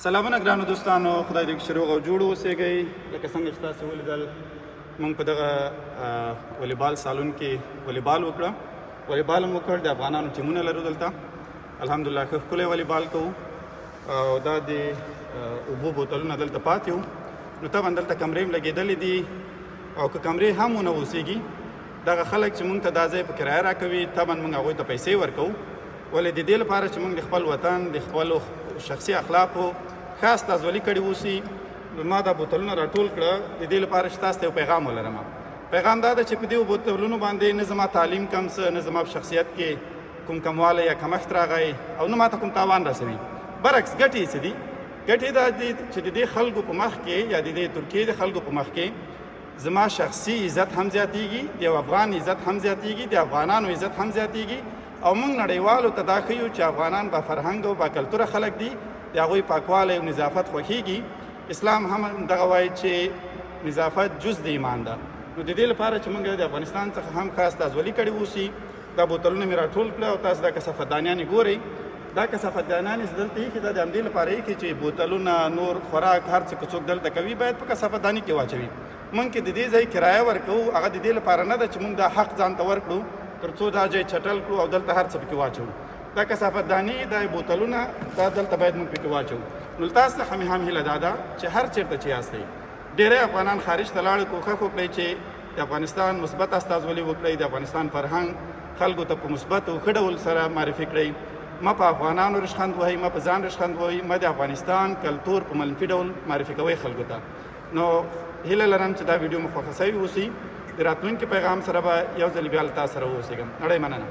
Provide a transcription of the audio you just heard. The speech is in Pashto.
سلامونه ګرانو دوستانو، خدای دې چې روغ او جوړ اوسېږئ. لکه څنګه چې تاسو ولیدل موږ په دغه والیبال سالون کې والیبال وکړه، والیبال هم وکړ. د افغانانو ټیمونه لرو دلته، الحمدلله ښه ښکلی والیبال کوو. او دا د اوبو بوتلونه دلته پاتې وو، نو طبعا دلته کمرې هم لګېدلې دي، او که کمرې هم ونه اوسېږي دغه خلک چې موږ ته دا ځای په کرایه راکوي، طبعا موږ هغوی ته پیسې ورکوو، ولې د دې لپاره چې موږ د خپل وطن د خپلو شخصي اخلاقو ښه استازولي کړې اوسي. نو ما دا بوتلونه راټول کړه د دې لپاره چې تاسو ته یو پیغام ولرم. پیغام دا ده چې په دې بوتلونو باندې نه زما تعلیم کم څه، نه زما په شخصیت کې کوم کموالی یا کمښت راغی، او نه ماته کوم تاوان رسوي. برعکس ګټې یې څه دي؟ ګټې دا دي چې د دې خلکو په مخ کې یا د دې ترکیې د خلکو په مخ کې زما شخصي عزت هم زیاتیږي، د یو افغان عزت هم زیاتیږي، د افغانانو عزت هم زیاتیږي، او موږ نړیوالو ته دا ښیو چې افغانان با فرهنګ او با کلتوره خلک دي، د هغوی پاکوالی او نظافت خوښیږي. اسلام هم دغه وایي چې نظافت جز د ایمان ده. نو د دې لپاره چې موږ د افغانستان څخه هم ښه استازولي کړې اوسي، دا بوتلونه مې راټول کړه او تاسو دا کثافتدانیانې ګورئ. دا کثافتدانیانې چې دلته ایښي دا د همدې لپاره ایښي چې بوتلونه، نور خوراک، هر څه که څوک دلته کوي باید په کثافتداني کې واچوي. موږ کې د دې ځای کرایه ورکوو، هغه د دې لپاره نه ده چې موږ دا حق ځان ته ورکړو تر څو دا ځای چټل کړو او دلته هر څه پکې واچوو. دا کثافتداني، دا بوتلونه، دا دلته باید موږ پکې واچوو. نو تاسو ته هم هیله دا ده چې هر چېرته چې یاستئ، ډېری افغانان خارج ته لاړل، کوښښ وکړئ چې د افغانستان مثبت استازولي وکړئ، د افغانستان فرهنګ خلکو ته په مثبت او ښه ډول سره معرفي کړئ. ما په افغانانو رشخند وهئ، ما په ځان رشخند وهئ، ما د افغانستان کلتور په منفي ډول معرفي کوئ خلکو ته. نو هیله لرم چې دا ویډیو مو خوښه سوي اوسي. د راتلونکي پیغام سره به یو ځل بیا له تاسو سره واوسېږم. نړۍ مننه.